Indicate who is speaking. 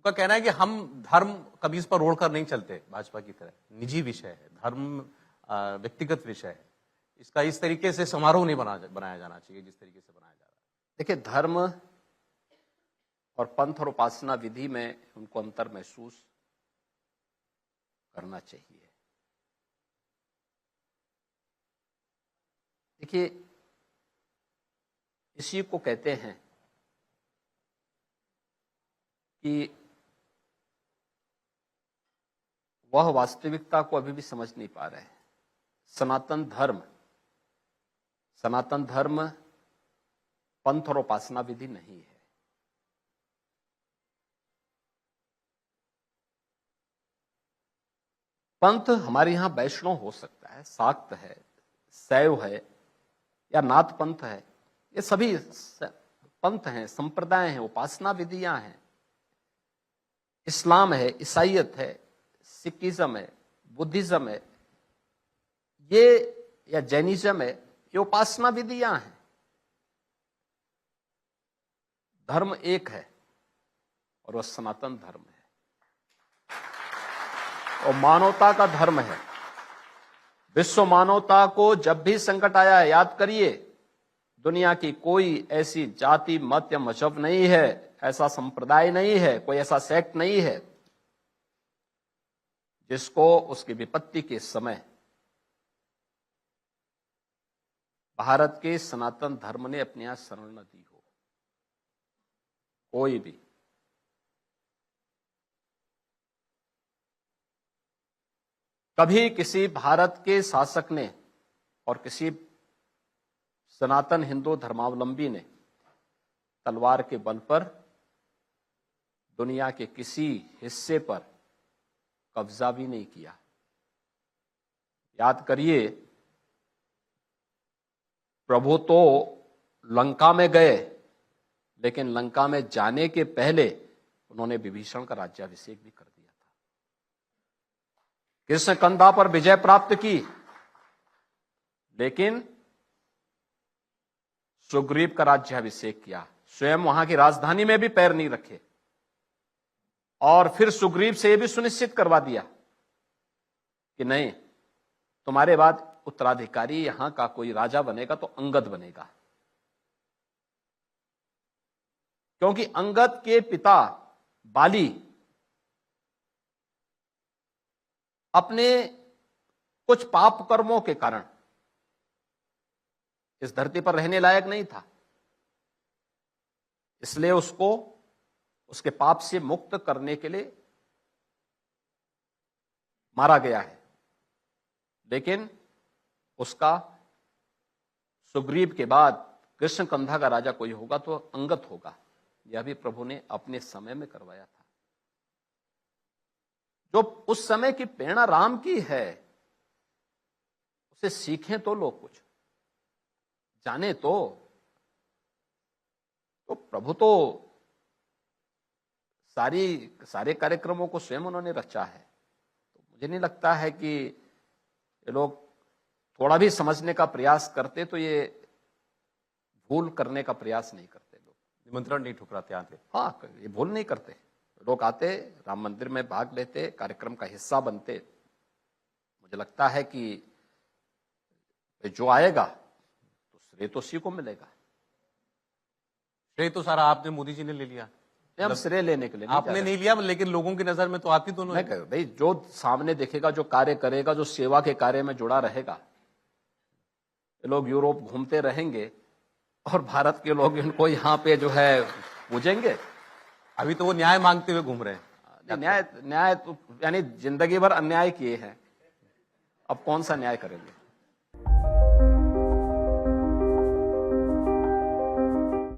Speaker 1: उनका कहना है कि हम धर्म कभी इस पर ओढ़ कर नहीं चलते भाजपा की तरह, निजी विषय है, धर्म व्यक्तिगत विषय है, इसका इस तरीके से समारोह नहीं बनाया जाना चाहिए जिस तरीके से बनाया जा रहा है।
Speaker 2: देखिए, धर्म और पंथ और उपासना विधि में उनको अंतर महसूस करना चाहिए। देखिए, इसी को कहते हैं कि वह वास्तविकता को अभी भी समझ नहीं पा रहे हैं। सनातन धर्म पंथ और उपासना विधि नहीं है। पंथ हमारे यहां वैष्णव हो सकता है, शाक्त है, शैव है या नाथ पंथ है, ये सभी पंथ हैं, संप्रदाय हैं, उपासना विधियां हैं। इस्लाम है, ईसाईयत है, सिखिज्म है, बुद्धिज्म है, ये या जैनिज्म है, ये उपासना विधियां हैं। धर्म एक है और वह सनातन धर्म है और मानवता का धर्म है। विश्व मानवता को जब भी संकट आया है, याद करिए, दुनिया की कोई ऐसी जाति, मत या मजहब नहीं है, ऐसा संप्रदाय नहीं है, कोई ऐसा सेक्ट नहीं है जिसको उसकी विपत्ति के समय भारत के सनातन धर्म ने अपने यहां शरण न दी हो। कोई भी। कभी किसी भारत के शासक ने और किसी सनातन हिंदू धर्मावलंबी ने तलवार के बल पर दुनिया के किसी हिस्से पर कब्जा भी नहीं किया। याद करिए, प्रभु तो लंका में गए, लेकिन लंका में जाने के पहले उन्होंने विभीषण का राज्याभिषेक भी कर दिया था। कृष्ण कंधा पर विजय प्राप्त की, लेकिन सुग्रीव का राज्याभिषेक किया। स्वयं वहां की राजधानी में भी पैर नहीं रखे और फिर सुग्रीव से यह भी सुनिश्चित करवा दिया कि नहीं, तुम्हारे बाद उत्तराधिकारी यहां का कोई राजा बनेगा तो अंगद बनेगा, क्योंकि अंगद के पिता बाली अपने कुछ पाप कर्मों के कारण इस धरती पर रहने लायक नहीं था, इसलिए उसको उसके पाप से मुक्त करने के लिए मारा गया है। लेकिन उसका सुग्रीव के बाद कृष्ण कंधा का राजा कोई होगा तो अंगद होगा। यह भी प्रभु ने अपने समय में करवाया था। जो उस समय की प्रेरणा राम की है, उसे सीखें तो लोग, कुछ जाने तो प्रभु तो सारे कार्यक्रमों को स्वयं उन्होंने रचा है। तो मुझे नहीं लगता है कि ये लोग थोड़ा भी समझने का प्रयास करते तो ये भूल करने का प्रयास नहीं करते। लोग
Speaker 1: निमंत्रण नहीं ठुकराते आते।
Speaker 2: हाँ, ये भूल नहीं करते। लोग आते, राम मंदिर में भाग लेते, कार्यक्रम का हिस्सा बनते। मुझे लगता है कि जो आएगा तो श्रेय तो उसी को मिलेगा।
Speaker 1: श्रेय तो सारा आपने, मोदी जी ने ले लिया।
Speaker 2: हम श्रेय लेने के लिए
Speaker 1: आपने नहीं लिया, लेकिन लोगों की नजर में तो आप ही दोनों।
Speaker 2: मैं कह भाई, जो सामने देखेगा, जो कार्य करेगा, जो सेवा के कार्य में जुड़ा रहेगा, लोग यूरोप घूमते रहेंगे और भारत के लोग इनको यहाँ पे जो है पूजेंगे।
Speaker 1: अभी तो वो न्याय मांगते हुए घूम रहे हैं।
Speaker 2: न्याय तो यानी जिंदगी भर अन्याय किए हैं, अब कौन सा न्याय करेंगे।